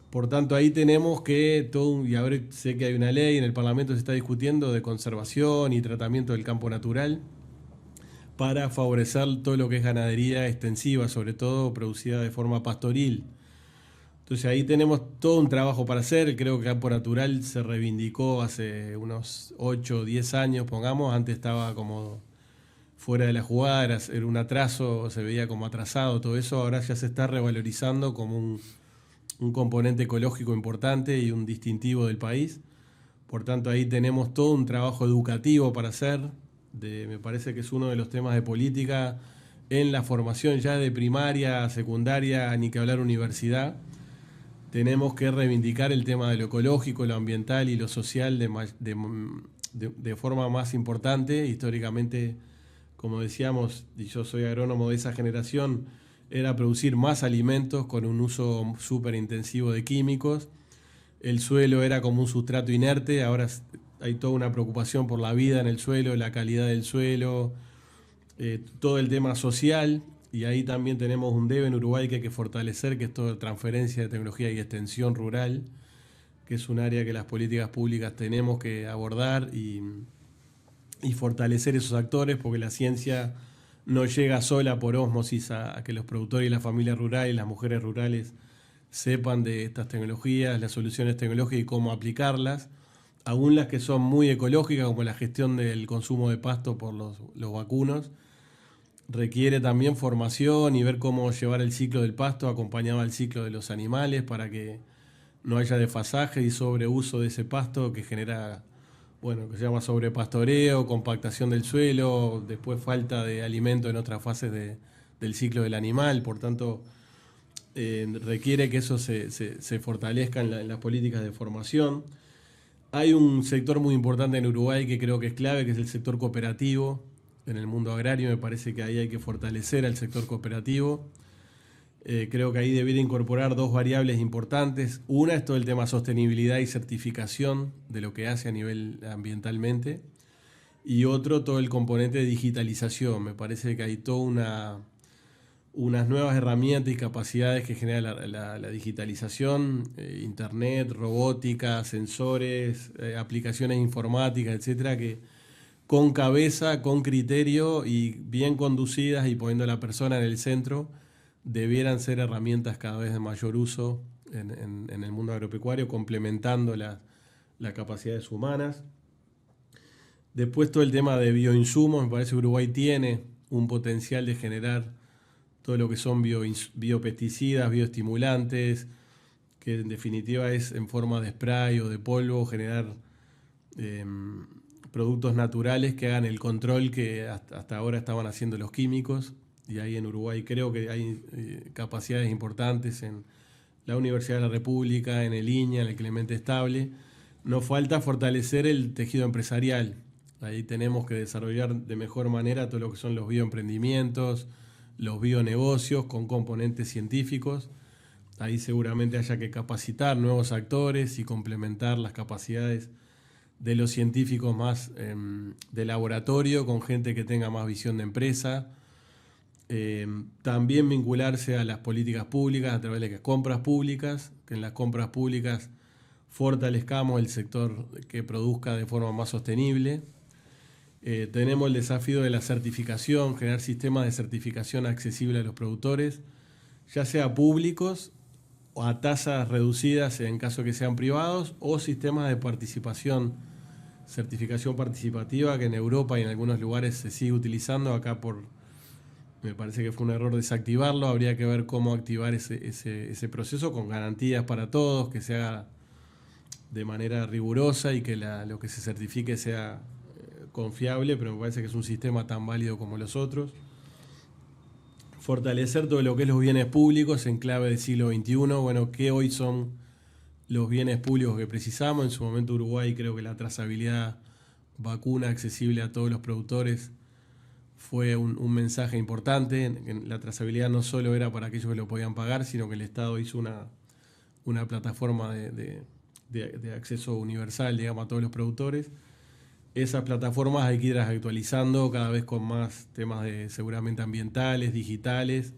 Por tanto, ahí tenemos que y ahora sé que hay una ley, en el Parlamento se está discutiendo de conservación y tratamiento del campo natural para favorecer todo lo que es ganadería extensiva, sobre todo producida de forma pastoril. Entonces ahí tenemos todo un trabajo para hacer. Creo que Campo Natural se reivindicó hace unos 8 o 10 años, pongamos. Antes estaba como fuera de la jugada, era un atraso, se veía como atrasado todo eso. Ahora ya se está revalorizando como un componente ecológico importante y un distintivo del país. Por tanto, ahí tenemos todo un trabajo educativo para hacer. Me parece que es uno de los temas de política en la formación ya de primaria, secundaria, ni que hablar universidad. Tenemos que reivindicar el tema de lo ecológico, lo ambiental y lo social de forma más importante. Históricamente, como decíamos, y yo soy agrónomo de esa generación, era producir más alimentos con un uso súper intensivo de químicos. El suelo era como un sustrato inerte, ahora hay toda una preocupación por la vida en el suelo, la calidad del suelo, todo el tema social. Y ahí también tenemos un debe en Uruguay que hay que fortalecer, que es toda transferencia de tecnología y extensión rural, que es un área que las políticas públicas tenemos que abordar y fortalecer esos actores, porque la ciencia no llega sola por ósmosis a que los productores y las familias rurales, las mujeres rurales, sepan de estas tecnologías, las soluciones tecnológicas y cómo aplicarlas, aún las que son muy ecológicas, como la gestión del consumo de pasto por los vacunos. Requiere también formación y ver cómo llevar el ciclo del pasto acompañado al ciclo de los animales para que no haya desfasaje y sobreuso de ese pasto que genera, que se llama sobrepastoreo, compactación del suelo, después falta de alimento en otras fases del ciclo del animal. Por tanto, requiere que eso se fortalezca en las políticas de formación. Hay un sector muy importante en Uruguay que creo que es clave, que es el sector cooperativo. En el mundo agrario me parece que ahí hay que fortalecer al sector cooperativo. Creo que ahí debería incorporar 2 variables importantes. Una es todo el tema sostenibilidad y certificación de lo que hace a nivel ambientalmente. Y otro, todo el componente de digitalización. Me parece que hay toda unas nuevas herramientas y capacidades que genera la digitalización, internet, robótica, sensores, aplicaciones informáticas, etcétera, que con cabeza, con criterio y bien conducidas y poniendo a la persona en el centro, debieran ser herramientas cada vez de mayor uso en el mundo agropecuario, complementando las capacidades humanas. Después todo el tema de bioinsumos, me parece que Uruguay tiene un potencial de generar todo lo que son biopesticidas, bioestimulantes, que en definitiva es en forma de spray o de polvo, generar productos naturales que hagan el control que hasta ahora estaban haciendo los químicos. Y ahí en Uruguay creo que hay capacidades importantes en la Universidad de la República, en el INIA, en el Clemente Estable. Nos falta fortalecer el tejido empresarial. Ahí tenemos que desarrollar de mejor manera todo lo que son los bioemprendimientos, los bionegocios con componentes científicos. Ahí seguramente haya que capacitar nuevos actores y complementar las capacidades de los científicos más de laboratorio con gente que tenga más visión de empresa. También vincularse a las políticas públicas a través de las compras públicas, que en las compras públicas fortalezcamos el sector que produzca de forma más sostenible. Tenemos el desafío de la certificación, generar sistemas de certificación accesibles a los productores, ya sea públicos o a tasas reducidas en caso que sean privados, o sistemas de participación, certificación participativa, que en Europa y en algunos lugares se sigue utilizando. Acá me parece que fue un error desactivarlo. Habría que ver cómo activar ese proceso con garantías para todos, que se haga de manera rigurosa y que lo que se certifique sea confiable, pero me parece que es un sistema tan válido como los otros. Fortalecer todo lo que es los bienes públicos en clave del siglo XXI. Bueno, ¿qué hoy son los bienes públicos que precisamos? En su momento Uruguay, creo que la trazabilidad vacuna accesible a todos los productores fue un mensaje importante. La trazabilidad no solo era para aquellos que lo podían pagar, sino que el Estado hizo una plataforma de acceso universal, digamos, a todos los productores. Esas plataformas hay que irlas actualizando cada vez con más temas seguramente ambientales, digitales,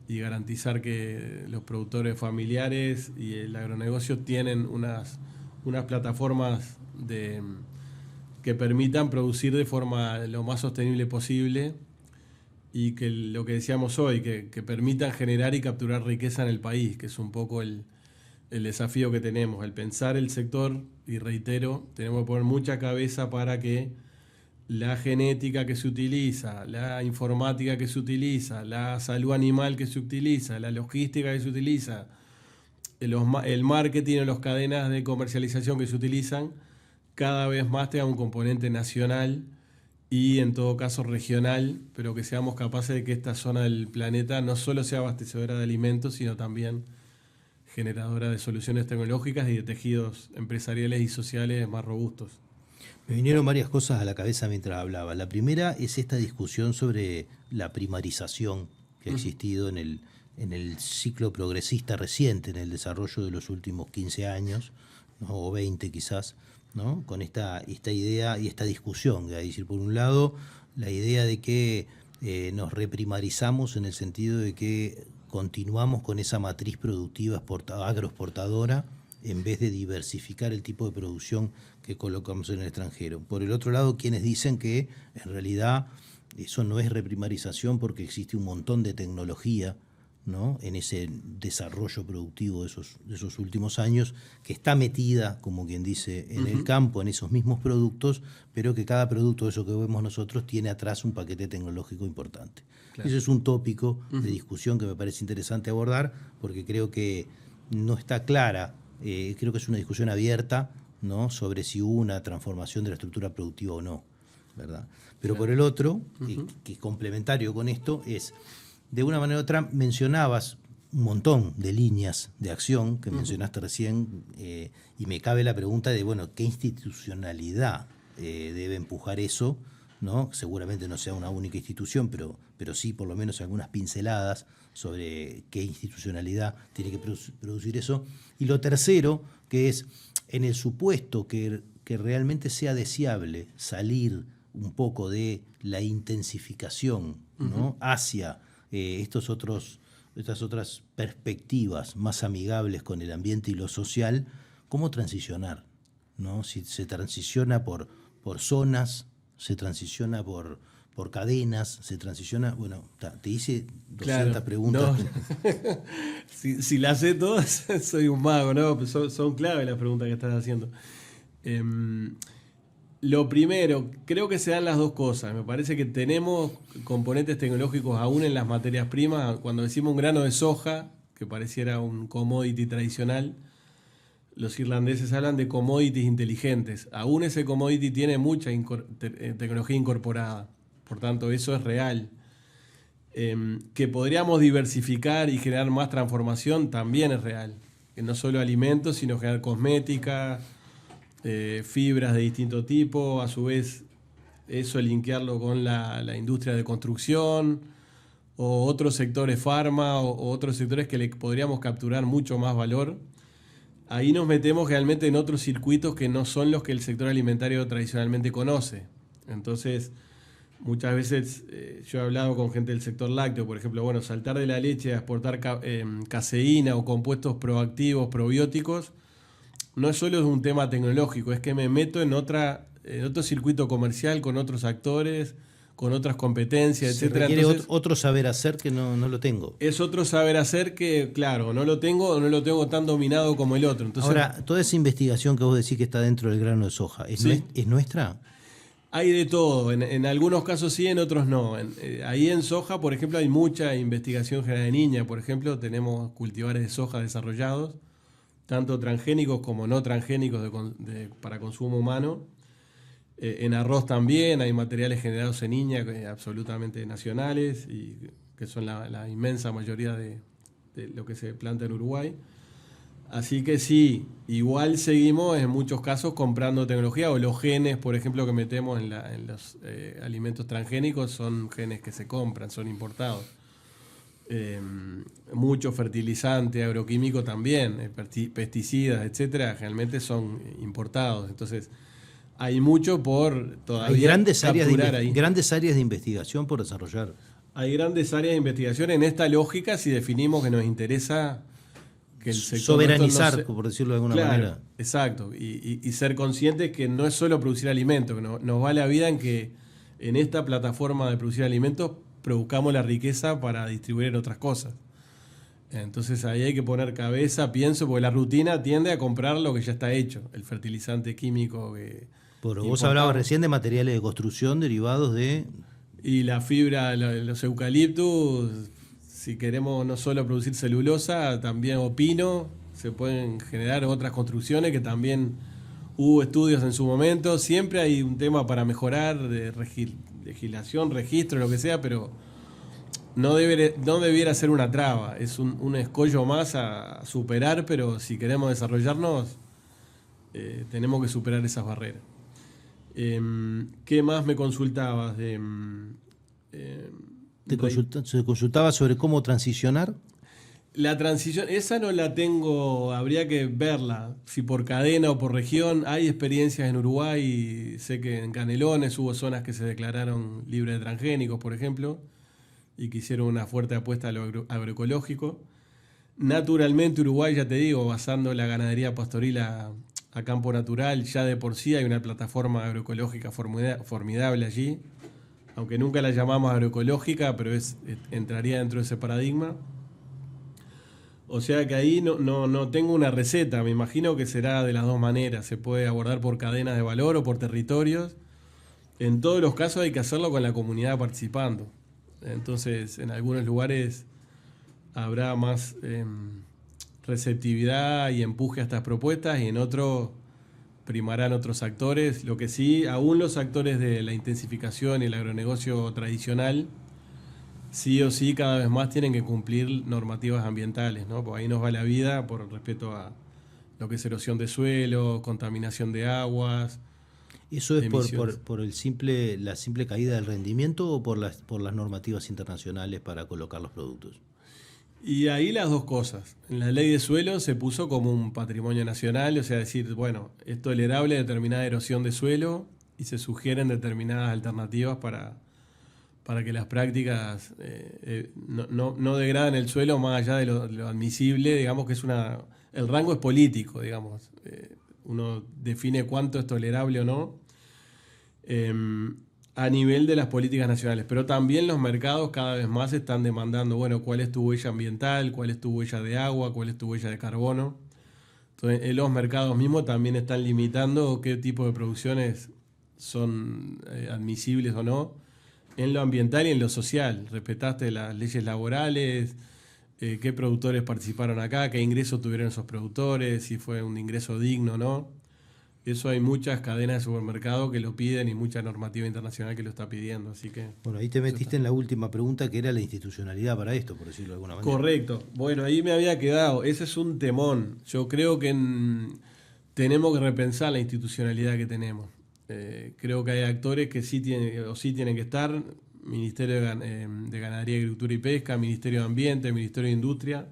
y garantizar que los productores familiares y el agronegocio tienen unas plataformas que permitan producir de forma lo más sostenible posible, y que lo que decíamos hoy, que permitan generar y capturar riqueza en el país, que es un poco el desafío que tenemos, el pensar el sector. Y reitero, tenemos que poner mucha cabeza para que la genética que se utiliza, la informática que se utiliza, la salud animal que se utiliza, la logística que se utiliza, el marketing o las cadenas de comercialización que se utilizan, cada vez más tenga un componente nacional y en todo caso regional, pero que seamos capaces de que esta zona del planeta no solo sea abastecedora de alimentos, sino también generadora de soluciones tecnológicas y de tejidos empresariales y sociales más robustos. Me vinieron varias cosas a la cabeza mientras hablaba. La primera es esta discusión sobre la primarización que ha existido en el ciclo progresista reciente, en el desarrollo de los últimos 15 años, ¿no? O 20 quizás, ¿no? Con esta idea y esta discusión. Es decir, por un lado, la idea de que nos reprimarizamos en el sentido de que continuamos con esa matriz productiva agroexportadora en vez de diversificar el tipo de producción que colocamos en el extranjero. Por el otro lado, quienes dicen que en realidad eso no es reprimarización porque existe un montón de tecnología, ¿no?, en ese desarrollo productivo de esos últimos años, que está metida, como quien dice, en el campo, en esos mismos productos, pero que cada producto de eso que vemos nosotros tiene atrás un paquete tecnológico importante. Claro. Eso es un tópico de discusión que me parece interesante abordar, porque creo que no está clara, creo que es una discusión abierta, ¿no?, sobre si hubo una transformación de la estructura productiva o no, ¿verdad? Pero por el otro, que es complementario con esto, es, de una manera u otra, mencionabas un montón de líneas de acción que mencionaste recién, y me cabe la pregunta de, bueno, ¿qué institucionalidad debe empujar eso? ¿No? Seguramente no sea una única institución, pero sí por lo menos algunas pinceladas sobre qué institucionalidad tiene que producir eso. Y lo tercero, que es, en el supuesto que realmente sea deseable salir un poco de la intensificación, ¿no? Hacia estas otras perspectivas más amigables con el ambiente y lo social, ¿cómo transicionar? ¿No? Si se transiciona por zonas, se transiciona por cadenas, se transiciona... Bueno, te hice 200 preguntas. No. si las sé todas, soy un mago, ¿no? Son clave las preguntas que estás haciendo. Lo primero, creo que se dan las dos cosas. Me parece que tenemos componentes tecnológicos aún en las materias primas. Cuando decimos un grano de soja, que pareciera un commodity tradicional, los irlandeses hablan de commodities inteligentes. Aún ese commodity tiene mucha tecnología incorporada. Por tanto, eso es real. Que podríamos diversificar y generar más transformación también es real. Que no solo alimentos, sino generar cosmética, fibras de distinto tipo. A su vez, eso linkearlo con la industria de construcción o otros sectores farma o otros sectores que le podríamos capturar mucho más valor. Ahí nos metemos realmente en otros circuitos que no son los que el sector alimentario tradicionalmente conoce. Entonces, muchas veces yo he hablado con gente del sector lácteo, por ejemplo, bueno, saltar de la leche a exportar caseína o compuestos proactivos, probióticos, no es solo un tema tecnológico, es que me meto en otro circuito comercial con otros actores, con otras competencias, se etcétera. Requiere Entonces, otro saber hacer que no lo tengo. Es otro saber hacer que, claro, no lo tengo tan dominado como el otro. Entonces, ahora, toda esa investigación que vos decís que está dentro del grano de soja, ¿es nuestra? Hay de todo, en algunos casos sí, en otros no. Ahí en soja, por ejemplo, hay mucha investigación generada en Iña. Por ejemplo, tenemos cultivares de soja desarrollados, tanto transgénicos como no transgénicos para consumo humano. En arroz también hay materiales generados en Iña absolutamente nacionales y que son la inmensa mayoría de lo que se planta en Uruguay. Así que sí, igual seguimos en muchos casos comprando tecnología, o los genes, por ejemplo, que metemos en los alimentos transgénicos son genes que se compran, son importados. Mucho fertilizante, agroquímico también, pesticidas, etcétera, realmente son importados. Entonces, hay mucho por todavía hay grandes áreas de investigación por desarrollar. Hay grandes áreas de investigación en esta lógica si definimos que nos interesa que el sector soberanizar, por decirlo de alguna manera. Exacto, y ser conscientes que no es solo producir alimentos, que nos va la vida en que en esta plataforma de producir alimentos produzcamos la riqueza para distribuir en otras cosas. Entonces ahí hay que poner cabeza, pienso, porque la rutina tiende a comprar lo que ya está hecho, el fertilizante químico que... Pero vos hablabas recién de materiales de construcción derivados de... Y la fibra, los eucaliptus, si queremos no solo producir celulosa, también o pino, se pueden generar otras construcciones que también hubo estudios en su momento. Siempre hay un tema para mejorar de legislación, registro, lo que sea, pero no debiera ser una traba. Es un escollo más a superar, pero si queremos desarrollarnos, tenemos que superar esas barreras. ¿Qué más me consultabas? Se consultaba sobre cómo transicionar. La transición, esa no la tengo, habría que verla, si por cadena o por región. Hay experiencias en Uruguay, sé que en Canelones hubo zonas que se declararon libres de transgénicos, por ejemplo, y que hicieron una fuerte apuesta a lo agroecológico. Naturalmente Uruguay, ya te digo, basando la ganadería pastoril a campo natural, ya de por sí hay una plataforma agroecológica formidable allí, aunque nunca la llamamos agroecológica, pero entraría dentro de ese paradigma. O sea que ahí no tengo una receta, me imagino que será de las dos maneras, se puede abordar por cadenas de valor o por territorios. En todos los casos hay que hacerlo con la comunidad participando. Entonces, en algunos lugares habrá más receptividad y empuje a estas propuestas, y en otros primarán otros actores. Lo que sí, aún los actores de la intensificación y el agronegocio tradicional sí o sí cada vez más tienen que cumplir normativas ambientales, ¿no? Porque ahí nos va la vida por respeto a lo que es erosión de suelo, contaminación de aguas. ¿Eso es por la simple caída del rendimiento o por las normativas internacionales para colocar los productos? Y ahí las dos cosas. En la ley de suelo se puso como un patrimonio nacional, o sea, decir, bueno, es tolerable determinada erosión de suelo y se sugieren determinadas alternativas para que las prácticas no degraden el suelo más allá de lo admisible. Digamos que el rango es político, digamos. Uno define cuánto es tolerable o no a nivel de las políticas nacionales. Pero también los mercados cada vez más están demandando, bueno, cuál es tu huella ambiental, cuál es tu huella de agua, cuál es tu huella de carbono. Entonces, los mercados mismos también están limitando qué tipo de producciones son admisibles o no en lo ambiental y en lo social. Respetaste las leyes laborales, qué productores participaron acá, qué ingresos tuvieron esos productores, si fue un ingreso digno o no. Eso hay muchas cadenas de supermercado que lo piden y mucha normativa internacional que lo está pidiendo. Así que bueno, ahí te metiste en la última pregunta, que era la institucionalidad para esto, por decirlo de alguna manera. Correcto. Bueno, ahí me había quedado. Ese es un temón. Yo creo que tenemos que repensar la institucionalidad que tenemos. Creo que hay actores que sí tienen que estar. Ministerio de Ganadería, Agricultura y Pesca, Ministerio de Ambiente, Ministerio de Industria.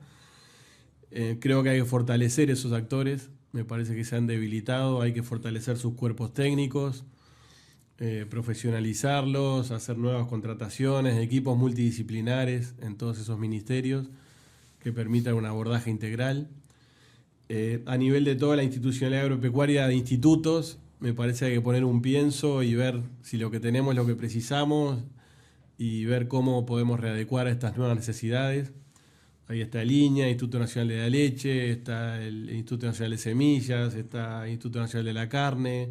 Creo que hay que fortalecer esos actores. Me parece que se han debilitado. Hay que fortalecer sus cuerpos técnicos, profesionalizarlos, hacer nuevas contrataciones, equipos multidisciplinares en todos esos ministerios que permitan un abordaje integral. A nivel de toda la institucionalidad agropecuaria de institutos, me parece que hay que poner un pienso y ver si lo que tenemos es lo que precisamos y ver cómo podemos readecuar a estas nuevas necesidades. Ahí está el INEA, Instituto Nacional de la Leche, está el Instituto Nacional de Semillas, está el Instituto Nacional de la Carne,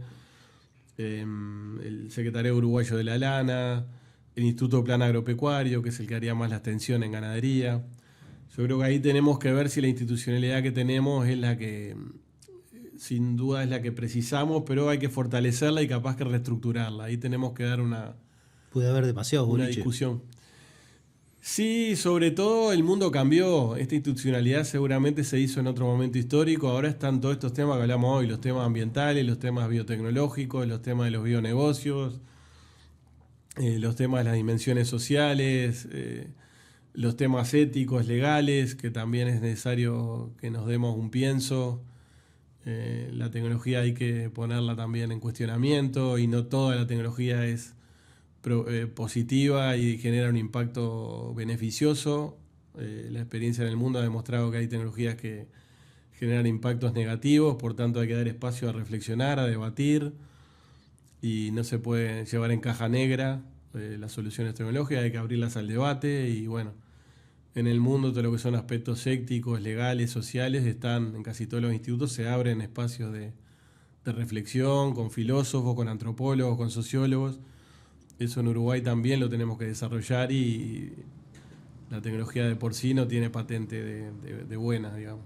el Secretario Uruguayo de la Lana, el Instituto Plan Agropecuario, que es el que haría más la extensión en ganadería. Yo creo que ahí tenemos que ver si la institucionalidad que tenemos es la que, sin duda, es la que precisamos, pero hay que fortalecerla y capaz que reestructurarla. Ahí tenemos que dar puede haber demasiados una discusión. Sí, sobre todo el mundo cambió. Esta institucionalidad seguramente se hizo en otro momento histórico. Ahora están todos estos temas que hablamos hoy, los temas ambientales, los temas biotecnológicos, los temas de los bionegocios, los temas de las dimensiones sociales, los temas éticos, legales, que también es necesario que nos demos un pienso. La tecnología hay que ponerla también en cuestionamiento y no toda la tecnología es positiva y genera un impacto beneficioso. La experiencia en el mundo ha demostrado que hay tecnologías que generan impactos negativos, por tanto hay que dar espacio a reflexionar, a debatir, y no se puede llevar en caja negra las soluciones tecnológicas, hay que abrirlas al debate. Y bueno, en el mundo todo lo que son aspectos éticos, legales, sociales, están en casi todos los institutos, se abren espacios de reflexión con filósofos, con antropólogos, con sociólogos. Eso en Uruguay también lo tenemos que desarrollar, y la tecnología de por sí no tiene patente de buena, digamos.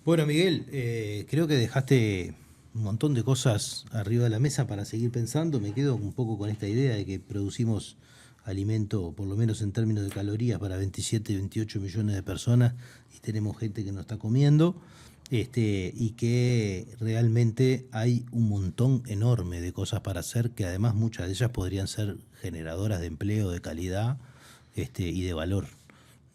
Bueno, Miguel, creo que dejaste un montón de cosas arriba de la mesa para seguir pensando. Me quedo un poco con esta idea de que producimos alimento, por lo menos en términos de calorías, para 27, 28 millones de personas, y tenemos gente que no está comiendo. Y que realmente hay un montón enorme de cosas para hacer, que además muchas de ellas podrían ser generadoras de empleo, de calidad y de valor,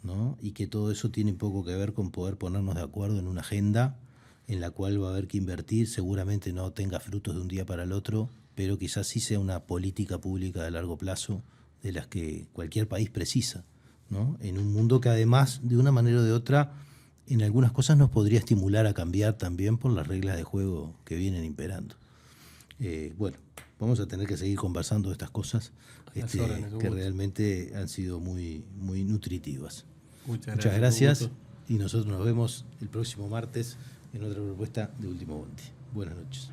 ¿no? Y que todo eso tiene un poco que ver con poder ponernos de acuerdo en una agenda en la cual va a haber que invertir. Seguramente no tenga frutos de un día para el otro, pero quizás sí sea una política pública de largo plazo de las que cualquier país precisa, ¿no? En un mundo que además, de una manera o de otra, en algunas cosas nos podría estimular a cambiar también por las reglas de juego que vienen imperando. Bueno, vamos a tener que seguir conversando de estas cosas que realmente han sido muy, muy nutritivas. Muchas gracias, y nosotros nos vemos el próximo martes en otra propuesta de Último Bondi. Buenas noches.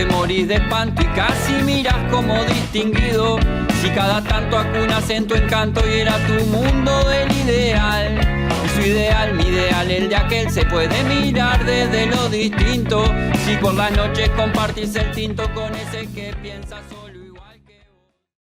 te morís de espanto y casi miras como distinguido. Si cada tanto acunas en tu encanto y era tu mundo del ideal. Y su ideal, mi ideal, el de aquel se puede mirar desde lo distinto. Si por las noches compartís el tinto con ese que piensa solo.